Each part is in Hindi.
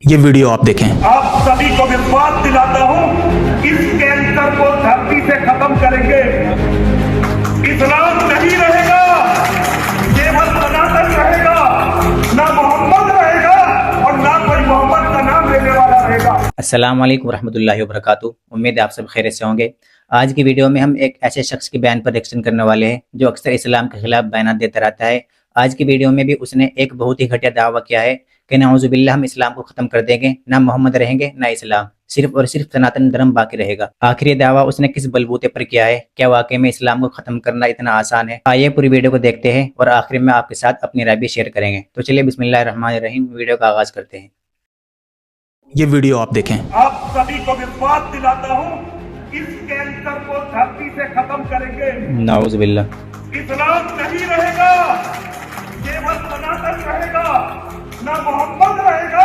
ये वीडियो आप देखें। आप सभी को विश्वास दिलाता हूं, इस कैंसर को धरती से खत्म करेंगे। इस्लाम नहीं रहेगा, केवल सनातन रहेगा, ना मोहम्मद रहेगा और ना कोई मोहम्मद का नाम लेने वाला रहेगा। अस्सलाम वालेकुम रहमतुल्लाहि व बरकातुहू। उम्मीद है आप सब खैरियत से होंगे। आज की वीडियो में हम एक ऐसे शख्स के बयान पर रिएक्शन करने वाले हैं जो अक्सर इस्लाम के खिलाफ बयान देता रहता है। आज की वीडियो में भी उसने एक बहुत ही घटिया दावा किया है कि नाउज़ुबिल्लाह हम इस्लाम को खत्म कर देंगे, ना मोहम्मद रहेंगे ना इस्लाम, सिर्फ और सिर्फ सनातन धर्म बाकी रहेगा। आखिर ये दावा उसने किस बलबूते पर किया है? क्या वाकई में इस्लाम को खत्म करना इतना आसान है? आइए पूरी वीडियो को देखते हैं और आखिर में आपके साथ अपनी राय भी शेयर करेंगे। तो चलिए बिस्मिल्लाहिर्रहमानिर्रहीम वीडियो का आगाज करते हैं। ये वीडियो आप देखें। आप सभी को विश्वास दिलाता हूं, इस कैंसर को धरती से खत्म करेंगे। नाउज़ुबिल्लाह। इस्लाम नहीं रहेगा, केवल सनातन रहेगा, ना मोहम्मद रहेगा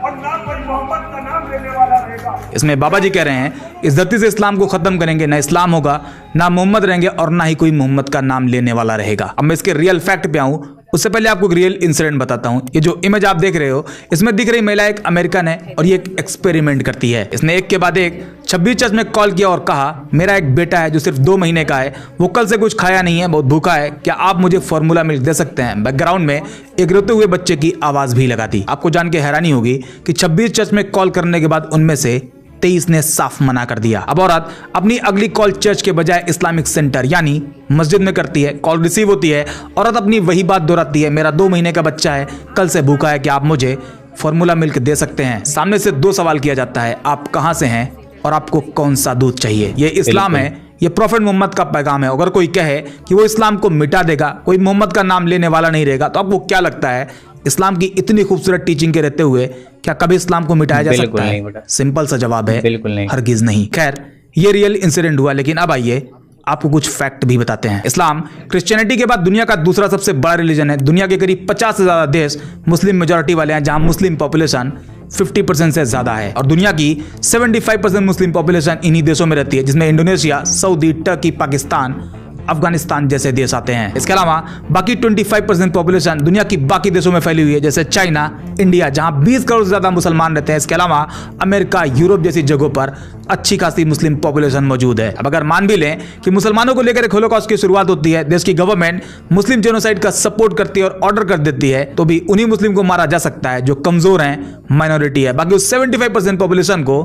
और ना कोई मोहम्मद का नाम लेने वाला रहेगा। इसमें बाबा जी कह रहे हैं इस धरती से इस्लाम को खत्म करेंगे, ना इस्लाम होगा, ना मोहम्मद रहेंगे और ना ही कोई मोहम्मद का नाम लेने वाला रहेगा। अब मैं इसके रियल फैक्ट पे आऊं उससे पहले आपको एक रियल इंसिडेंट बताता हूं। ये जो इमेज आप देख रहे हो, इसमें दिख रही महिला एक अमेरिकन है और ये एक एक्सपेरिमेंट करती है। इसने एक के बाद एक 26 चर्च में कॉल किया और कहा मेरा एक बेटा है जो सिर्फ 2 महीने का है, वो कल से कुछ खाया नहीं है, बहुत भूखा है, क्या आप मुझे फॉर्मूला मिल्क दे सकते हैं? बैकग्राउंड में एक रोते हुए बच्चे की आवाज भी लगा दी। आपको जान के हैरानी होगी कि 26 चर्च में कॉल करने के बाद उनमें से 23 ने साफ मना कर दिया। अब औरत अपनी अगली कॉल चर्च के बजाय इस्लामिक सेंटर यानी मस्जिद में करती है। कॉल रिसीव होती है, औरत अपनी वही बात दोहराती है, मेरा 2 महीने का बच्चा है, कल से भूखा है, क्या आप मुझे फॉर्मूला मिल्क दे सकते हैं? सामने से 2 सवाल किया जाता है, आप कहां से हैं और आपको कौन सा दूध चाहिए? ये इस्लाम है, ये प्रॉफेट मोहम्मद का पैगाम है। अगर कोई कहे कि वो इस्लाम को मिटा देगा, कोई मोहम्मद का नाम लेने वाला नहीं रहेगा, तो आपको क्या लगता है इस्लाम की इतनी खूबसूरत टीचिंग के रहते हुए क्या कभी इस्लाम को मिटाया जा सकता है? सिंपल सा जवाब है बिल्कुल नहीं, हरगिज नहीं। खैर ये रियल इंसिडेंट हुआ, लेकिन अब आइए आपको कुछ फैक्ट भी बताते हैं। इस्लाम क्रिश्चियनिटी के बाद दुनिया का दूसरा सबसे बड़ा रिलीजन है। दुनिया के करीब 50 से ज्यादा देश मुस्लिम मेजोरिटी वाले हैं, जहां मुस्लिम पॉपुलेशन 50% से ज्यादा है और दुनिया की 75% मुस्लिम पॉपुलेशन इन्हीं देशों में रहती है, जिसमें Indonesia, Saudi, Turkey, Pakistan, Afghanistan जैसे देश आते हैं। इसके अलावा बाकी 25% पॉपुलेशन दुनिया की बाकी देशों में फैली हुई है, जैसे चाइना, इंडिया, जहां 20 करोड़ से ज्यादा मुसलमान रहते हैं। इसके अलावा अमेरिका, यूरोप जैसी जगहों पर अच्छी खासी मुस्लिम पॉपुलेशन मौजूद है। अब अगर मान भी लें कि मुसलमानों को लेकर होलोकॉस्ट की शुरुआत होती है, देश की गवर्नमेंट मुस्लिम जेनोसाइड का सपोर्ट करती है और ऑर्डर कर देती है, तो भी उन्हीं मुस्लिम को मारा जा सकता है जो कमजोर हैं, माइनॉरिटी है। बाकी उस 75% पॉपुलेशन को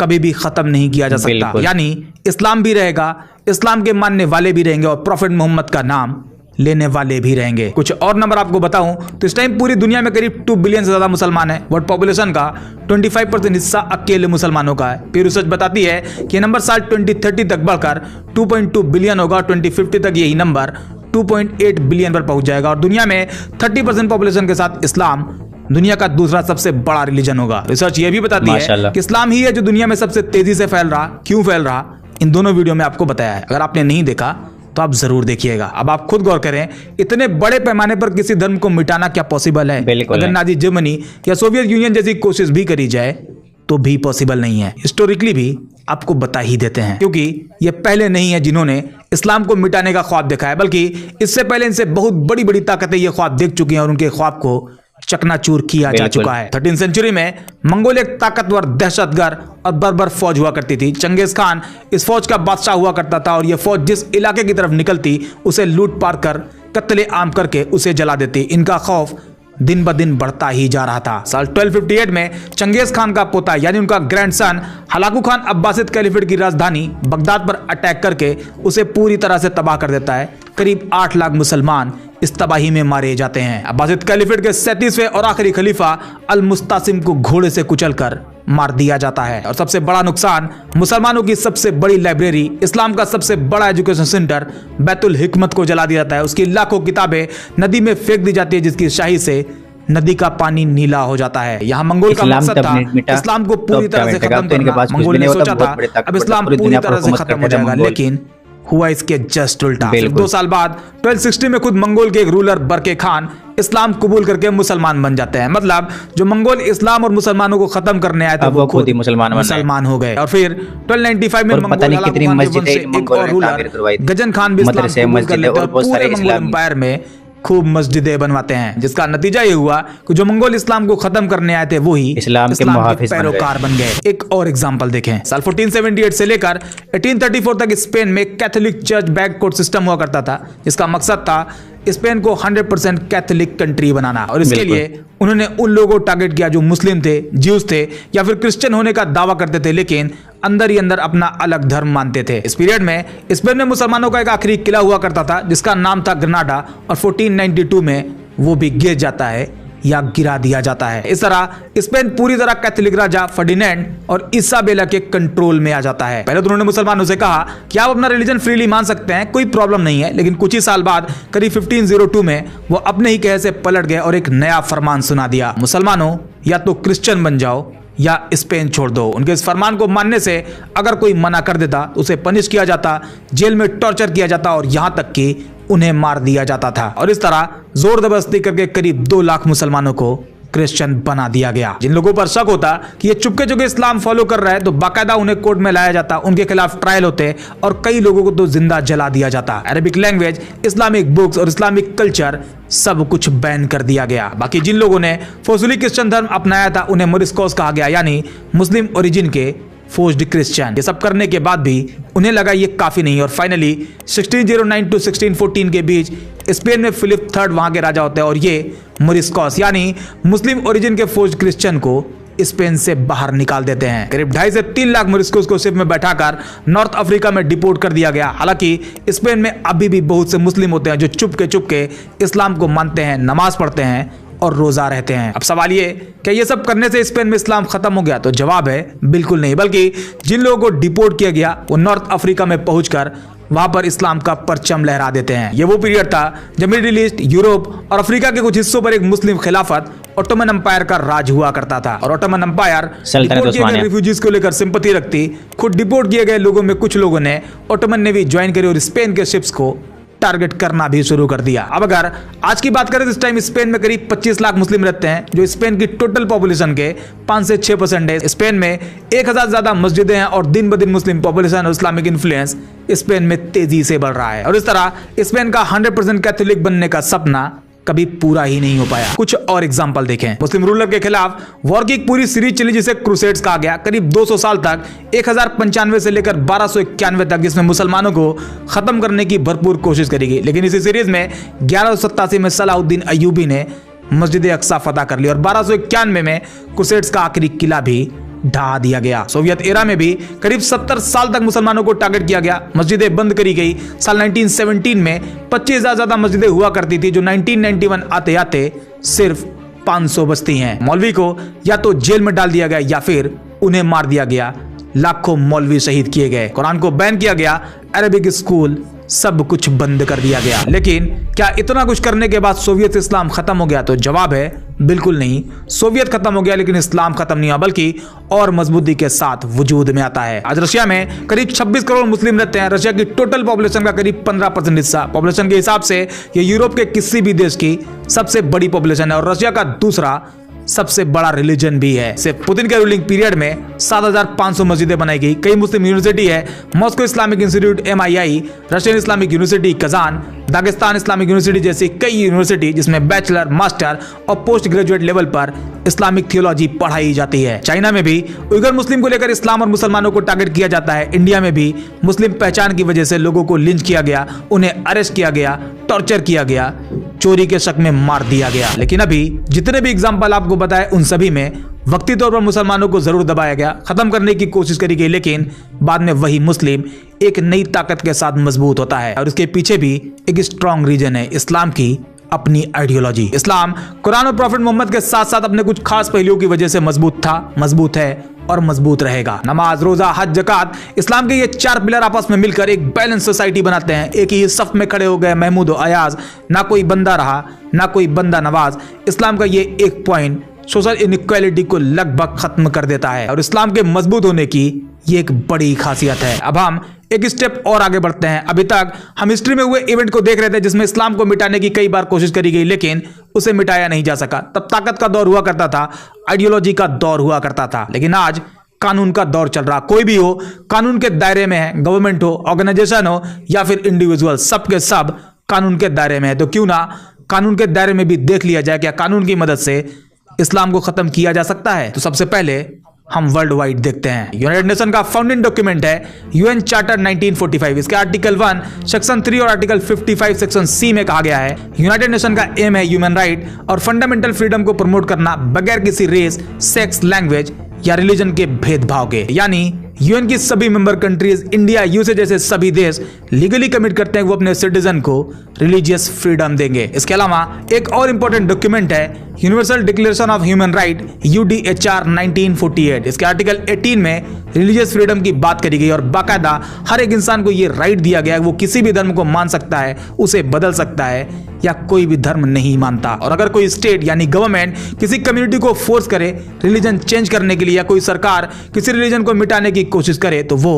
कभी भी खत्म नहीं किया जा सकता। यानी इस्लाम भी रहेगा, इस्लाम के मानने वाले भी रहेंगे और प्रॉफेट मोहम्मद का नाम लेने वाले भी रहेंगे। कुछ और नंबर आपको बताऊं तो इस टाइम पूरी दुनिया में करीब 2 बिलियन से ज्यादा मुसलमान हैं। वर्ल्ड पॉपुलेशन का 25% हिस्सा अकेले मुसलमानों का है। फिर रिसर्च बताती है कि नंबर साल 2030 तक बढ़कर 2.2 बिलियन होगा और 2050 तक यही नंबर 2.8 बिलियन पर पहुंच जाएगा और दुनिया में 30% पॉपुलेशन के साथ इस्लाम दुनिया का दूसरा सबसे बड़ा रिलीजन होगा। रिसर्च ये भी बताती है कि इस्लाम ही है जो दुनिया में सबसे तेजी से फैल रहा। क्यों फैल रहा, इन दोनों वीडियो में आपको बताया है। अगर आपने नहीं देखा तो आप जरूर देखिएगा। अब आप खुद गौर करें, इतने बड़े पैमाने पर किसी धर्म को मिटाना क्या पॉसिबल है? अगर नाजी जर्मनी या सोवियत यूनियन जैसी कोशिश भी करी जाए तो भी पॉसिबल नहीं है। हिस्टोरिकली भी आपको बता ही देते हैं, क्योंकि ये पहले नहीं है जिन्होंने इस्लाम को मिटाने का ख्वाब देखा है, बल्कि इससे पहले इनसे बहुत बड़ी बड़ी ताकतें ये ख्वाब देख चुकी हैं और उनके ख्वाब को चकनाचूर किया जा चुका है। 13वीं सेंचुरी में मंगोल एक ताकतवर, दहशतगर्द और बर्बर फौज हुआ करती थी। चंगेज खान इस फौज का बादशाह हुआ करता था और यह फौज जिस इलाके की तरफ निकलती उसे लूट पार कर कत्ले आम करके उसे जला देती। इनका खौफ दिन ब दिन बढ़ता ही जा रहा था। साल 1258 में चंगेज खान का पोता यानी उनका grandson Hulagu Khan Abbasid caliphate की राजधानी बगदाद पर अटैक करके उसे पूरी तरह से तबाह कर देता है। करीब 8 लाख मुसलमान इस तबाही में मारे जाते हैं। अब्बासिद कैलिफेट के 37वें और आखिरी खलीफा अल मुस्तासिम को घोड़े से कुचलकर मार दिया जाता है। और सबसे बड़ा नुकसान, मुसलमानों की सबसे बड़ी लाइब्रेरी, इस्लाम का सबसे बड़ा एजुकेशन सेंटर बैतुल हिकमत को जला दिया जाता है। उसकी लाखों किताबें नदी में फेंक दी जाती है, जिसकी शाही से नदी का पानी नीला हो जाता है। यहाँ मंगोल का मकसद था इस्लाम को पूरी तरह से खत्म करना। मंगोल ने सोचा था अब इस्लाम पूरी तरह से खत्म हो जाएगा, लेकिन हुआ इसके जस्ट उल्टा। 2 साल बाद 1260 में खुद मंगोल के एक रूलर बरके खान इस्लाम कबूल करके मुसलमान बन जाते हैं। मतलब जो मंगोल इस्लाम और मुसलमानों को खत्म करने आए थे वो खुद ही मुसलमान हो गए। और फिर 1295 में मंगोल एक और रूलर गजन खान भी इस्लाम कबूल कर लेते हैं। पूरे मंगोल एम्पायर में खूब मस्जिदें बनवाते हैं, जिसका नतीजा ये हुआ कि जो मंगोल इस्लाम को खत्म करने आए थे वो ही इस्लाम के मुहाफिज बन गए। पैरोकार बन गए। एक और एग्जांपल देखें, साल 1478 से लेकर 1834 तक स्पेन में Catholic church back court system हुआ करता था, जिसका मकसद था स्पेन को 100% कैथोलिक कंट्री बनाना। और इसके लिए उन्होंने उन लोगों को टारगेट किया जो मुस्लिम थे, ज्यूज थे या फिर क्रिश्चियन होने का दावा करते थे, लेकिन अंदर ही अंदर अपना अलग धर्म मानते थे। इस पीरियड में स्पेन में मुसलमानों का एक आखिरी किला हुआ करता था जिसका नाम था ग्रेनाडा, और 1492 में वो भी गिर जाता है या गिरा दिया जाता है। इस तरह स्पेन पूरी तरह कैथोलिक राजा फर्डिनेंड और इसाबेला के कंट्रोल में आ जाता है। पहले तो उन्होंने मुसलमानों से कहा कि आप अपना रिलीजन फ्रीली मान सकते हैं, कोई प्रॉब्लम नहीं है, लेकिन कुछ ही साल बाद करीब 1502 में वो अपने ही कहे से पलट गए और एक नया फरमान सुना दिया, मुसलमानों या तो क्रिश्चियन बन जाओ या स्पेन छोड़ दो। उनके इस फरमान को मानने से अगर कोई मना कर देता तो उसे पनिश किया जाता, जेल में टॉर्चर किया जाता और यहां तक कि उन्हें मार दिया जाता था। और इस तरह जोर जबरदस्ती करके करीब 2 लाख मुसलमानों को क्रिश्चियन बना दिया गया। जिन लोगों पर शक होता कि ये चुपके चुपके इस्लाम फॉलो कर रहा है तो बाकायदा उन्हें कोर्ट में लाया जाता, उनके खिलाफ ट्रायल होते और कई लोगों को तो जिंदा जला दिया जाता। अरबिक लैंग्वेज, इस्लामिक बुक्स और इस्लामिक कल्चर सब कुछ बैन कर दिया गया। बाकी जिन लोगों ने फोर्सफुली क्रिश्चियन धर्म अपनाया था उन्हें मोरिस्कोस कहा गया, यानी मुस्लिम ओरिजिन के फोर्स्ड क्रिश्चियन। ये सब करने के बाद भी उन्हें लगा ये काफी नहीं और फाइनली 1609 टू 1614 के बीच स्पेन में फिलिप III वहां के राजा होते हैं और ये मोरिस्कोस यानी मुस्लिम ओरिजिन के फोर्स्ड क्रिश्चियन को स्पेन से बाहर निकाल देते हैं। करीब 2.5 से 3 लाख मोरिस्कोस को शिप में बैठाकर नॉर्थ अफ्रीका में डिपोर्ट कर दिया गया। हालांकि स्पेन में अभी भी बहुत से मुस्लिम होते हैं जो चुपके चुपके इस्लाम को मानते हैं, नमाज पढ़ते हैं और रोजा रहते हैं। अब सवाल ये क्या ये सब करने से स्पेन में इस्लाम खत्म हो गया? तो जवाब है बिल्कुल नहीं, बल्कि जिन लोगों को डिपोर्ट किया गया वो नॉर्थ अफ्रीका में पहुंचकर वहां पर इस्लाम का परचम लहरा देते हैं। ये वो पीरियड था जब मिडिल ईस्ट, यूरोप और अफ्रीका के कुछ हिस्सों पर एक मुस्लिम खिलाफत ऑटोमन एम्पायर का राज हुआ करता था। और ऑटोमन एम्पायर रिफ्यूजीज को लेकर सिंपैथी रखती। खुद डिपोर्ट किए गए लोगों में कुछ लोगों ने ऑटोमन नेवी ज्वाइन करी और स्पेन के शिप्स को टारगेट करना भी शुरू कर दिया। अब अगर आज की बात करें तो इस टाइम स्पेन में करीब 25 लाख मुस्लिम रहते हैं, जो स्पेन की टोटल पॉपुलेशन के 5 से 6% है। स्पेन में 1000 ज्यादा मस्जिदें हैं और दिन ब दिन मुस्लिम पॉपुलेशन और इस्लामिक इन्फ्लुएंस स्पेन में तेजी से बढ़ रहा है। और इस तरह स्पेन का 100% कैथोलिक बनने का सपना कभी पूरा ही नहीं हो पाया। कुछ और एग्जांपल देखें। मुस्लिम रूलर के खिलाफ वॉर की एक पूरी सीरीज चली जिसे क्रूसेड्स कहा गया, करीब 200 साल तक, 1095 से लेकर 1291 तक, जिसमें मुसलमानों को खत्म करने की भरपूर कोशिश करी गई। लेकिन इसी सीरीज में 1187 में सलाहुद्दीन अय्यूबी ने मस्जिद अक्सा फतह कर ली और 1291 में क्रूसेड्स का आखिरी किला भी ढहा दिया गया। सोवियत एरा में भी करीब 70 साल तक मुसलमानों को टारगेट किया गया, मस्जिदें बंद करी गई। साल 1917 में 25,000 ज्यादा मस्जिदें हुआ करती थी, जो 1991 आते आते सिर्फ 500 बचती हैं। मौलवी को या तो जेल में डाल दिया गया या फिर उन्हें मार दिया गया। लाखों मौलवी शहीद किए गए, कुरान को बैन किया गया, अरबिक स्कूल, सब कुछ बंद कर दिया गया। लेकिन क्या इतना कुछ करने के बाद सोवियत इस्लाम खत्म हो गया? तो जवाब है बिल्कुल नहीं। सोवियत खत्म हो गया लेकिन इस्लाम खत्म नहीं हुआ, बल्कि और मजबूती के साथ वजूद में आता है। आज रशिया में करीब 26 करोड़ मुस्लिम रहते हैं। रशिया की टोटल पॉपुलेशन का करीब 15% हिस्सा। पॉपुलेशन के हिसाब से ये यूरोप के किसी भी देश की सबसे बड़ी पॉपुलेशन है और रशिया का दूसरा सबसे बड़ा रिलीजन भी है। सिर्फ पुतिन के रूलिंग पीरियड में 7500 मस्जिदें बनाई गई। कई मुस्लिम यूनिवर्सिटी है, Moscow Islamic institute MII, Russian Islamic university Kazan, Dagestan Islamic university जैसी कई यूनिवर्सिटी जिसमें बैचलर, मास्टर और पोस्ट ग्रेजुएट लेवल पर इस्लामिक थियोलॉजी पढ़ाई जाती है। चाइना में भी उइगर मुस्लिम को लेकर इस्लाम और मुसलमानों को टारगेट किया जाता है। इंडिया में भी मुस्लिम पहचान की वजह से लोगों को लिंच किया गया, उन्हें अरेस्ट किया गया, टॉर्चर किया गया, चोरी के शक में मार दिया गया। लेकिन अभी जितने भी एग्जाम्पल आपको बताए उन सभी में वक्ती तौर पर मुसलमानों को जरूर दबाया गया, खत्म करने की कोशिश करी गई, लेकिन बाद में वही मुस्लिम एक नई ताकत के साथ मजबूत होता है। और इसके पीछे भी एक स्ट्रॉन्ग रीजन है, इस्लाम की अपनी आइडियोलॉजी। इस्लाम कुरान और प्रॉफिट मोहम्मद के साथ साथ अपने कुछ खास पहलुओं की वजह से मजबूत था, मजबूत है और मजबूत रहेगा। नमाज, रोजा, हज, ज़कात, इस्लाम के ये 4 पिलर आपस में मिलकर एक बैलेंस सोसाइटी बनाते हैं। एक ही सफ में खड़े हो गए महमूद और अयाज, ना कोई बंदा रहा ना कोई बंदा नवाज। इस्लाम का ये एक पॉइंट सोशल इनइक्वालिटी को लगभग खत्म कर देता है और इस्लाम के मजबूत होने की ये एक बड़ी खासियत है। अब हम एक स्टेप और आगे बढ़ते हैं। अभी तक हम हिस्ट्री में हुए इवेंट को देख रहे थे जिसमें इस्लाम को मिटाने की कई बार कोशिश करी गई, लेकिन उसे मिटाया नहीं जा सका। तब ताकत का दौर हुआ करता था, आइडियोलॉजी का दौर हुआ करता था, लेकिन आज कानून का दौर चल रहा। कोई भी हो कानून के दायरे में है, गवर्नमेंट हो, ऑर्गेनाइजेशन हो या फिर इंडिविजुअल, सब के सब कानून के दायरे में है। तो क्यों ना कानून के दायरे में भी देख लिया जाए, क्या कानून की मदद से इस्लाम को खत्म किया जा सकता है। तो सबसे पहले हम वर्ल्ड वाइड देखते हैं। यूनाइटेड नेशन का फाउंडिंग डॉक्यूमेंट है यूएन चार्टर 1945। इसके आर्टिकल 1 सेक्शन 3 और आर्टिकल 55 सेक्शन सी में कहा गया है, यूनाइटेड नेशन का एम है ह्यूमन राइट और फंडामेंटल फ्रीडम को प्रमोट करना बगैर किसी रेस, सेक्स, लैंग्वेज या रिलीजन के भेदभाव के। यानी यूएन की सभी मेंबर कंट्रीज, इंडिया, यूएसए जैसे सभी देश लीगली कमिट करते हैं वो अपने सिटीजन को रिलीजियस फ्रीडम देंगे। इसके अलावा एक और इंपॉर्टेंट डॉक्यूमेंट है universal declaration of human right UDHR 1948। इसके आर्टिकल 18 में रिलीजियस फ्रीडम की बात करी गई और बाकायदा हर एक इंसान को ये राइट दिया गया है वो किसी भी धर्म को मान सकता है, उसे बदल सकता है या कोई भी धर्म नहीं मानता। और अगर कोई स्टेट यानी गवर्नमेंट किसी कम्युनिटी को फोर्स करे रिलीजन चेंज करने के लिए या कोई सरकार किसी रिलीजन को मिटाने की कोशिश करे तो वो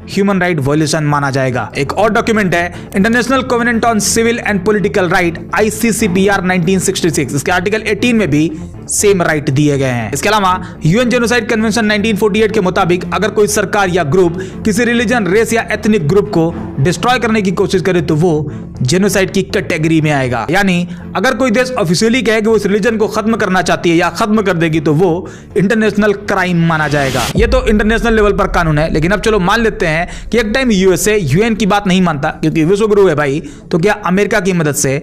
ह्यूमन राइट वायलेशन माना जाएगा। एक और डॉक्यूमेंट है international covenant on civil and political right ICCPR 1966। इसके आर्टिकल 18 में भी सेम राइट दिए गए हैं। इसके अलावा यूएन जेनोसाइड कन्वेंशन 1948 के मुताबिक अगर कोई सरकार या ग्रुप किसी रिलीजन, रेस या एथनिक ग्रुप को डिस्ट्रॉय करने की कोशिश करे तो वो जेनोसाइड की कैटेगरी में आएगा। यानी अगर कोई देश ऑफिशियली कहे कि वो इस रिलीजन को खत्म करना चाहती है या खत्म कर देगी तो वो इंटरनेशनल क्राइम माना जाएगा। ये तो इंटरनेशनल लेवल पर कानून है, लेकिन अब चलो मान लेते हैं कि एक टाइम यूएसए यूएन की बात नहीं मानता क्योंकि विश्व गुरु है भाई, तो क्या अमेरिका की मदद से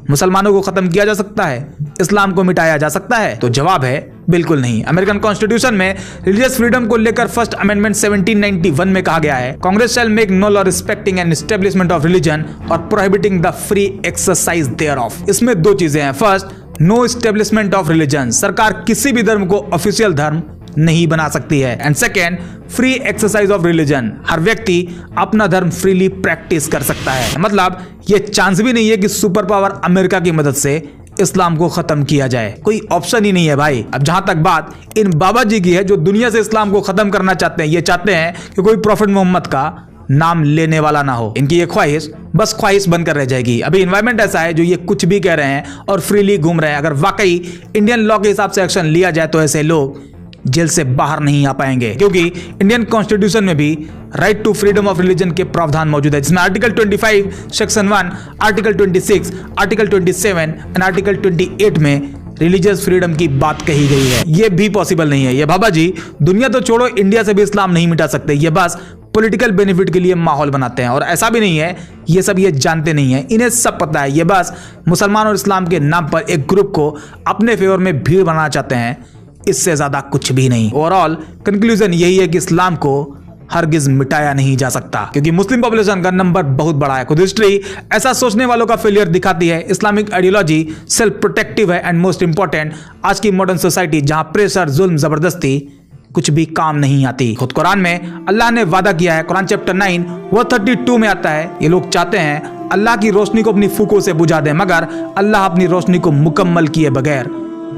मुसलमानों को खत्म किया जा सकता है, इस्लाम को मिटाया जा सकता है? तो जवाब है बिल्कुल नहीं। अमेरिकन कॉन्स्टिट्यूशन में रिलीजियस फ्रीडम को लेकर फर्स्ट अमेंडमेंट 1791 में कहा गया है, Congress shall make no law respecting and establishment of religion और prohibiting the free exercise thereof. इसमें दो चीजें हैं, first no establishment of religion, सरकार किसी भी धर्म को ऑफिशियल धर्म नहीं बना सकती है, and second free exercise of religion, हर व्यक्ति अपना धर्म फ्रीली प्रैक्टिस कर सकता है। मतलब ये चांस भी नहीं है कि सुपर पावर अमेरिका की मदद से इस्लाम को खत्म किया जाए, कोई ऑप्शन ही नहीं है भाई। अब जहां तक बात इन बाबा जी की है जो दुनिया से इस्लाम को खत्म करना चाहते हैं, ये चाहते हैं कि कोई प्रॉफिट मोहम्मद का नाम लेने वाला ना हो। इनकी ये ख्वाहिश बस ख्वाहिश बनकर रह जाएगी। अभी इन्वायरमेंट ऐसा है जो ये कुछ भी कह रहे हैं और फ्रीली घूम रहे हैं। अगर वाकई इंडियन लॉ के हिसाब से एक्शन लिया जाए तो ऐसे लोग जेल से बाहर नहीं आ पाएंगे, क्योंकि इंडियन कॉन्स्टिट्यूशन में भी right to freedom of religion के प्रावधान मौजूद है, जिसमें article 25 section 1, article 26, article 27 and article 28 में रिलीजियस फ्रीडम की बात कही गई है। ये भी पॉसिबल नहीं है। ये बाबा जी दुनिया तो छोड़ो, इंडिया से भी इस्लाम नहीं मिटा सकते। ये बस पॉलिटिकल बेनिफिट के लिए माहौल बनाते हैं, और ऐसा भी नहीं है ये सब ये जानते नहीं है, इन्हें सब पता है। ये बस मुसलमान और इस्लाम के नाम पर एक ग्रुप को अपने फेवर में भीड़ बनाना चाहते हैं, इससे ज्यादा कुछ भी नहीं। ओवरऑल कंक्लूजन यही है कि इस्लाम को हरगिज मिटाया नहीं जा सकता, क्योंकि मुस्लिम पॉपुलेशन का नंबर बहुत बड़ा है। खुद हिस्ट्री ऐसा सोचने वालों का फेलियर दिखाती है। इस्लामिक आइडियोलॉजी सेल्फ प्रोटेक्टिव है, एंड मोस्ट इंपॉर्टेंट आज की मॉडर्न सोसाइटी जहां प्रेशर, जुल्म, जबरदस्ती कुछ भी काम नहीं आती। खुद कुरान में अल्लाह ने वादा किया है, कुरान चैप्टर 9 वर्स 32 में आता है, ये लोग चाहते हैं अल्लाह की रोशनी को अपनी फूकों से बुझा दें, मगर अल्लाह अपनी रोशनी को मुकम्मल किए बगैर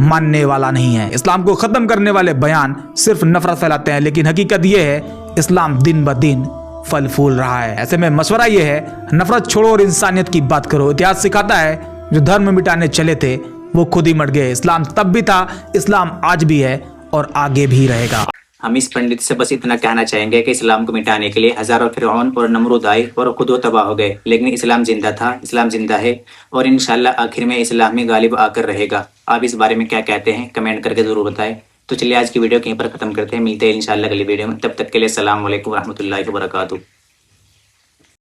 मानने वाला नहीं है। इस्लाम को खत्म करने वाले बयान सिर्फ नफरत फैलाते हैं, लेकिन हकीकत यह है इस्लाम दिन ब दिन फल फूल रहा है। ऐसे में मशवरा यह है, नफरत छोड़ो और इंसानियत की बात करो। इतिहास सिखाता है जो धर्म मिटाने चले थे वो खुद ही मर गए। इस्लाम तब भी था, इस्लाम आज भी है और आगे भी रहेगा। हम इस पंडित से बस इतना कहना चाहेंगे कि इस्लाम को मिटाने के लिए हजारों फिरौन और नमरूद आए और खुद वो तबाह हो गए, लेकिन इस्लाम जिंदा था, इस्लाम जिंदा है और इंशाल्लाह आखिर में इस्लाम ही गालिब आकर रहेगा। आप इस बारे में क्या कहते हैं कमेंट करके जरूर बताएं। तो चलिए आज की वीडियो कहीं पर खत्म करते हैं, मिलते हैं इंशाल्लाह अगली वीडियो में। तब तक के लिए अस्सलाम वालेकुम रहमतुल्लाहि व बरकातुहू।